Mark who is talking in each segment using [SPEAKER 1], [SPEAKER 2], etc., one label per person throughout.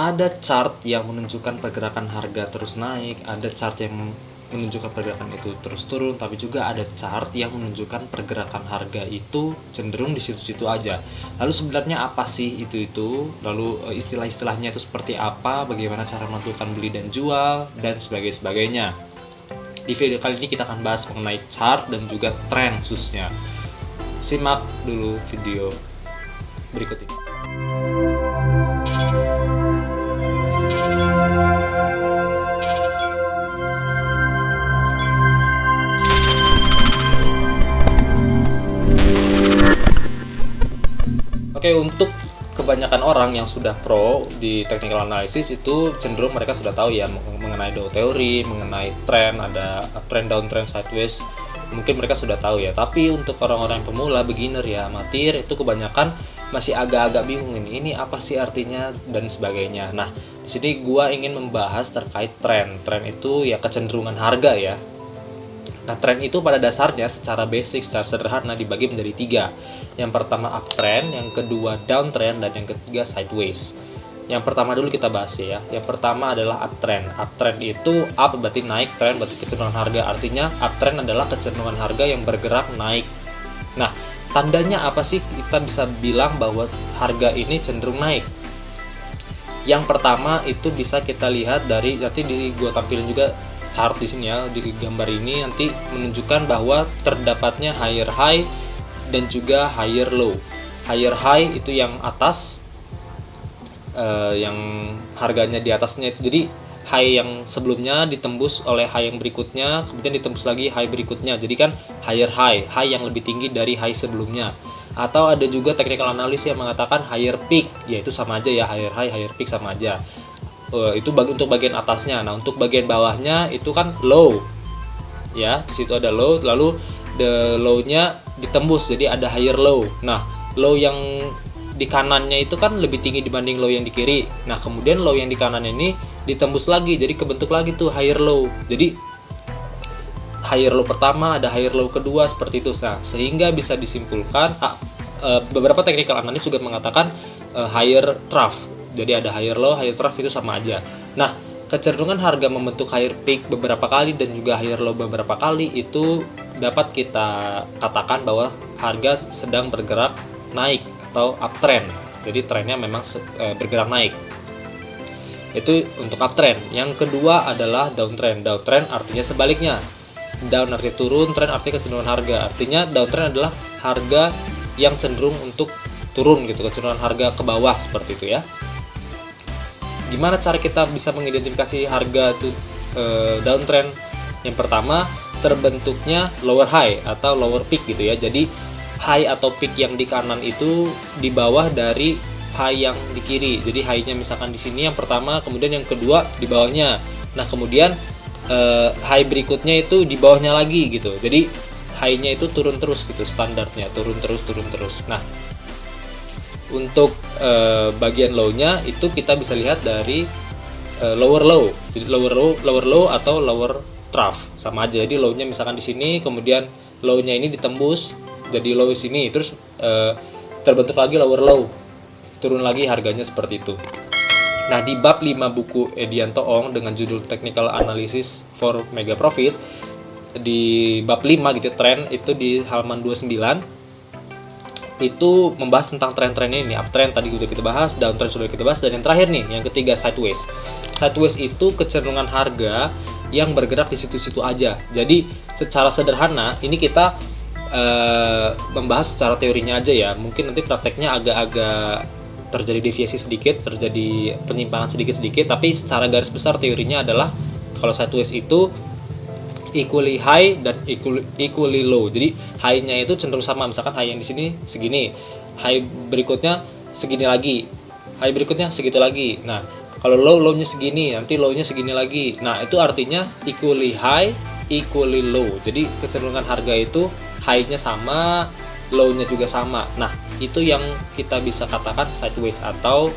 [SPEAKER 1] ada chart yang menunjukkan pergerakan harga terus naik, ada chart yang menunjukkan pergerakan itu terus turun, tapi juga ada chart yang menunjukkan pergerakan harga itu cenderung di situ-situ aja. Lalu sebenarnya apa sih itu? Lalu istilah-istilahnya itu seperti apa, bagaimana cara menentukan beli dan jual, dan sebagainya. Di video kali ini kita akan bahas mengenai chart dan juga tren khususnya. Simak dulu video berikut ini. Oke, untuk kebanyakan orang yang sudah pro di technical analysis itu cenderung mereka sudah tahu ya mengenai Dow teori, mengenai tren, ada trend downtrend sideways, mungkin mereka sudah tahu ya. Tapi untuk orang-orang yang pemula, beginner ya, amatir, itu kebanyakan masih agak-agak bingung ini apa sih artinya dan sebagainya. Nah, di sini gua ingin membahas terkait tren. Tren itu ya kecenderungan harga ya. Nah, tren itu pada dasarnya secara basic, secara sederhana dibagi menjadi 3. Yang pertama uptrend, yang kedua downtrend, dan yang ketiga sideways. Yang pertama dulu kita bahas ya. Yang pertama adalah uptrend. Uptrend itu up berarti naik, trend berarti kecenderungan harga. Artinya uptrend adalah kecenderungan harga yang bergerak naik. Nah, tandanya apa sih kita bisa bilang bahwa harga ini cenderung naik? Yang pertama itu bisa kita lihat dari, nanti gua tampilin juga chart di sini ya, di gambar ini nanti menunjukkan bahwa terdapatnya higher high dan juga higher low. Higher high itu yang atas, yang harganya di atasnya itu, jadi high yang sebelumnya ditembus oleh high yang berikutnya, kemudian ditembus lagi high berikutnya, jadi kan higher high, high yang lebih tinggi dari high sebelumnya. Atau ada juga technical analysis yang mengatakan higher peak, yaitu sama aja ya, higher high, higher peak sama aja. Itu untuk bagian atasnya. Nah, untuk bagian bawahnya itu kan low ya, di situ ada low, lalu the low-nya ditembus jadi ada higher low. Nah, low yang di kanannya itu kan lebih tinggi dibanding low yang di kiri. Nah, kemudian low yang di kanan ini ditembus lagi, jadi kebentuk lagi tuh higher low. Jadi higher low pertama, ada higher low kedua, seperti itu. Nah, sehingga bisa disimpulkan beberapa technical analysis juga mengatakan higher trough. Jadi ada higher low, higher trough itu sama aja. Nah, kecenderungan harga membentuk higher peak beberapa kali dan juga higher low beberapa kali itu dapat kita katakan bahwa harga sedang bergerak naik atau uptrend. Jadi trennya memang bergerak naik. Itu untuk uptrend. Yang kedua adalah downtrend. Downtrend artinya sebaliknya. Down artinya turun, trend artinya kecenderungan harga. Artinya downtrend adalah harga yang cenderung untuk turun gitu, kecenderungan harga ke bawah seperti itu ya. Gimana cara kita bisa mengidentifikasi harga itu downtrend? Yang pertama, terbentuknya lower high atau lower peak gitu ya. Jadi high atau peak yang di kanan itu di bawah dari high yang di kiri. Jadi high-nya misalkan di sini yang pertama, kemudian yang kedua di bawahnya. Nah, kemudian high berikutnya itu di bawahnya lagi gitu. Jadi high-nya itu turun terus gitu, standarnya turun terus. Nah, untuk bagian low-nya itu kita bisa lihat dari lower low. Jadi lower low atau lower trough sama aja. Jadi low-nya misalkan di sini, kemudian low-nya ini ditembus jadi low di sini, terus terbentuk lagi lower low. Turun lagi harganya seperti itu. Nah, di bab 5 buku Edianto Ong dengan judul Technical Analysis for Mega Profit, di bab 5 gitu, tren itu di halaman 29 itu membahas tentang tren-tren ini. Uptrend tadi sudah kita bahas, downtrend sudah kita bahas, dan yang terakhir nih, yang ketiga sideways. Sideways itu kecenderungan harga yang bergerak di situ-situ aja. Jadi secara sederhana ini kita membahas secara teorinya aja ya. Mungkin nanti prakteknya agak-agak terjadi deviasi sedikit, terjadi penyimpangan sedikit-sedikit, tapi secara garis besar teorinya adalah kalau sideways itu equally high dan equally low. Jadi high-nya itu cenderung sama, misalkan high yang di sini segini, high berikutnya segini lagi, high berikutnya segitu lagi. Nah, kalau low-nya segini, nanti low-nya segini lagi. Nah, itu artinya equally high, equally low. Jadi kecenderungan harga itu high-nya sama, low-nya juga sama. Nah, itu yang kita bisa katakan sideways atau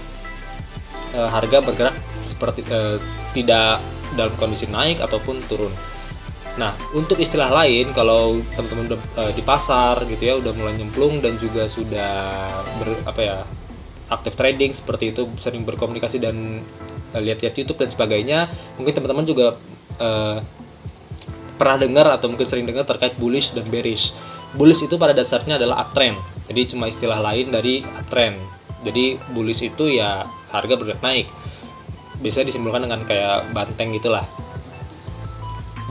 [SPEAKER 1] harga bergerak seperti tidak dalam kondisi naik ataupun turun. Nah, untuk istilah lain, kalau teman-teman udah di pasar gitu ya, udah mulai nyemplung dan juga sudah aktif trading seperti itu, sering berkomunikasi dan lihat-lihat YouTube dan sebagainya. Mungkin teman-teman juga pernah dengar atau mungkin sering dengar terkait bullish dan bearish. Bullish itu pada dasarnya adalah uptrend, jadi cuma istilah lain dari uptrend. Jadi bullish itu ya harga bergerak naik, biasanya disimbolkan dengan kayak banteng gitulah,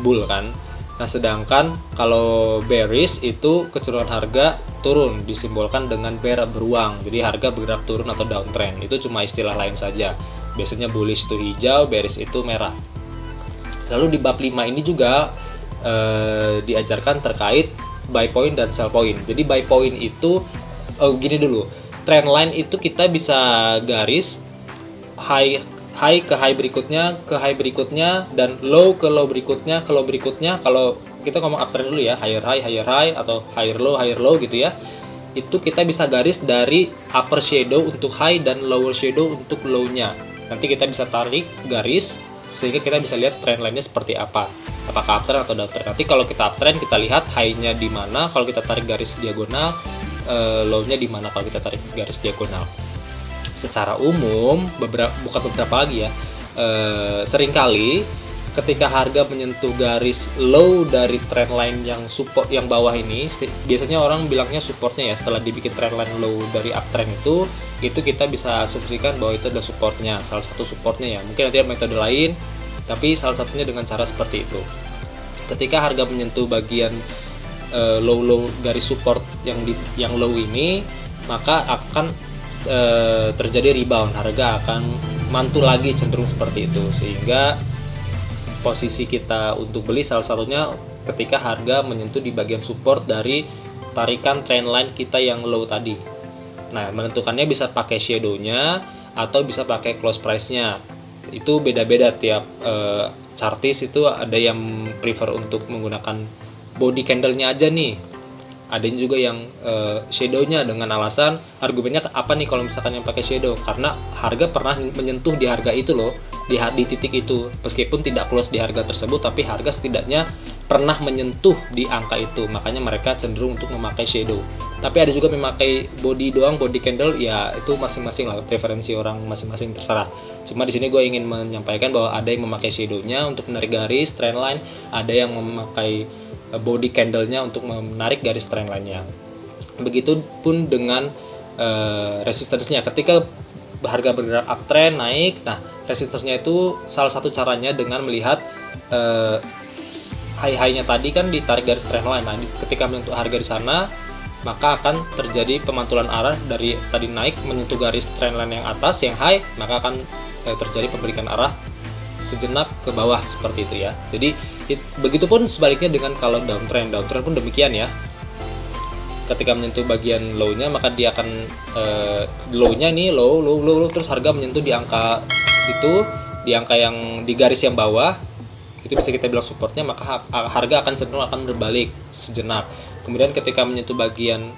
[SPEAKER 1] bull kan. Nah sedangkan kalau bearish itu kecenderungan harga turun, disimbolkan dengan bear beruang, jadi harga bergerak turun atau downtrend. Itu cuma istilah lain saja. Biasanya bullish itu hijau, bearish itu merah. Lalu di bab 5 ini juga diajarkan terkait buy point dan sell point. Jadi buy point itu gini dulu, trend line itu kita bisa garis high ke high berikutnya, ke high berikutnya, dan low ke low berikutnya, ke low berikutnya. Kalau kita ngomong uptrend dulu ya, higher high atau higher low gitu ya. Itu kita bisa garis dari upper shadow untuk high dan lower shadow untuk low-nya. Nanti kita bisa tarik garis sehingga kita bisa lihat trend line-nya seperti apa. Apakah uptrend atau downtrend. Nanti kalau kita uptrend kita lihat high-nya di mana, kalau kita tarik garis diagonal, low-nya di mana kalau kita tarik garis diagonal. Secara umum, bukan beberapa lagi ya, seringkali ketika harga menyentuh garis low dari trend line yang support yang bawah ini, biasanya orang bilangnya supportnya ya, setelah dibikin trend line low dari uptrend itu kita bisa asumsikan bahwa itu adalah supportnya, salah satu supportnya ya. Mungkin nanti ada metode lain, tapi salah satunya dengan cara seperti itu. Ketika harga menyentuh bagian low garis support yang low ini, maka akan terjadi rebound, harga akan mantul lagi, cenderung seperti itu. Sehingga posisi kita untuk beli salah satunya ketika harga menyentuh di bagian support dari tarikan trendline kita yang low tadi. Nah, menentukannya bisa pakai shadow-nya atau bisa pakai close price-nya. Itu beda-beda tiap chartist, itu ada yang prefer untuk menggunakan body candle-nya aja nih. Ada juga yang shadow-nya dengan alasan argumennya apa nih kalau misalkan yang pakai shadow, karena harga pernah menyentuh di harga itu loh, di titik itu, meskipun tidak close di harga tersebut, tapi harga setidaknya pernah menyentuh di angka itu, makanya mereka cenderung untuk memakai shadow. Tapi ada juga memakai body doang, body candle, ya itu masing-masing lah, preferensi orang masing-masing, terserah. Cuma di sini gue ingin menyampaikan bahwa ada yang memakai shadow-nya untuk menarik garis trendline, ada yang memakai body candle-nya untuk menarik garis trendline-nya. Begitupun dengan resistance-nya. Ketika harga bergerak uptrend naik, nah resistance-nya itu salah satu caranya dengan melihat high-nya tadi kan ditarik garis trendline. Nah, ketika menyentuh harga di sana, maka akan terjadi pemantulan arah dari tadi naik menyentuh garis trendline yang atas, yang high, maka akan terjadi pemberikan arah sejenak ke bawah seperti itu ya. Jadi begitupun sebaliknya dengan kalau downtrend pun demikian ya. Ketika menyentuh bagian low-nya, maka dia akan low-nya ini low terus harga menyentuh di angka itu, di angka yang di garis yang bawah, itu bisa kita bilang supportnya, maka harga akan cenderung akan berbalik sejenak. Kemudian ketika menyentuh bagian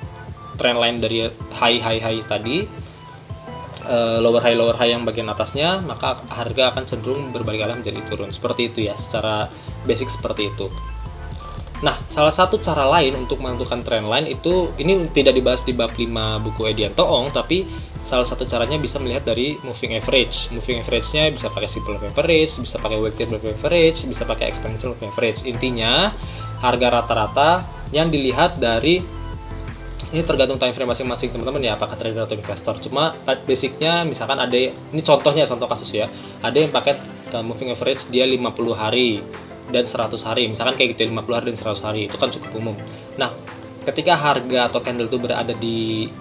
[SPEAKER 1] trendline dari high tadi, lower high yang bagian atasnya, maka harga akan cenderung berbalik arah menjadi turun. Seperti itu ya, secara basic seperti itu. Nah, salah satu cara lain untuk menentukan trendline itu, ini tidak dibahas di bab 5 buku Edianto Ong, tapi salah satu caranya bisa melihat dari moving average. Moving average-nya bisa pakai simple average, bisa pakai weighted average, bisa pakai exponential average. Intinya, harga rata-rata yang dilihat dari, ini tergantung time frame masing-masing teman-teman ya, apakah trader atau investor. Cuma basicnya misalkan ada, ini contoh kasus ya, ada yang pakai moving average dia 50 hari dan 100 hari, misalkan kayak gitu, 50 hari dan 100 hari, itu kan cukup umum. Nah, ketika harga atau candle itu berada di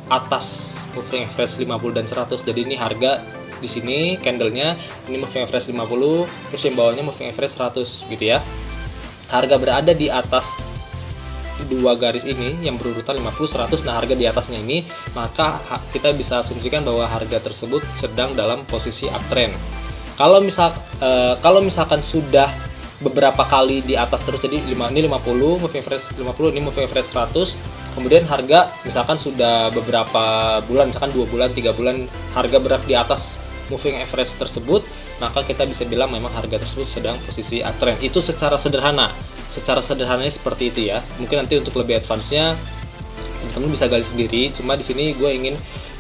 [SPEAKER 1] atas moving average 50 dan 100, jadi ini harga di sini candlenya, ini moving average 50, terus yang bawahnya moving average 100 gitu ya. Harga berada di atas dua garis ini yang berurutan 50, 100, nah harga di atasnya ini, maka kita bisa asumsikan bahwa harga tersebut sedang dalam posisi uptrend. Kalau misalkan sudah beberapa kali di atas terus, jadi ini 50 moving average 50, ini moving average 100, kemudian harga misalkan sudah beberapa bulan, misalkan 2 bulan 3 bulan harga berada di atas moving average tersebut, maka kita bisa bilang memang harga tersebut sedang posisi uptrend. Itu secara sederhananya seperti itu ya. Mungkin nanti untuk lebih advance-nya teman-teman bisa gali sendiri, cuma di sini gue ingin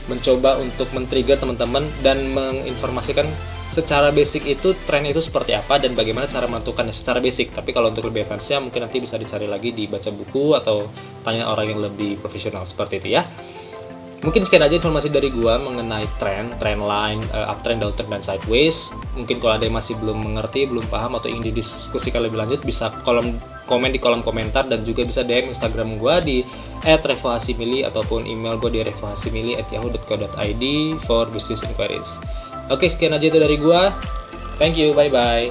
[SPEAKER 1] mencoba untuk men-trigger teman-teman dan menginformasikan secara basic itu tren itu seperti apa dan bagaimana cara menentukannya secara basic. Tapi kalau untuk lebih advance-nya mungkin nanti bisa dicari lagi di baca buku atau tanya orang yang lebih profesional seperti itu ya. Mungkin sekian aja informasi dari gua mengenai trend line, uptrend, downtrend, dan sideways. Mungkin kalau ada yang masih belum mengerti, belum paham atau ingin didiskusikan lebih lanjut, bisa komen di kolom komentar dan juga bisa DM Instagram gua di @revohasimili ataupun email gua di revohasimili@yahoo.co.id for business inquiries. Oke, sekian aja itu dari gua. Thank you, bye bye.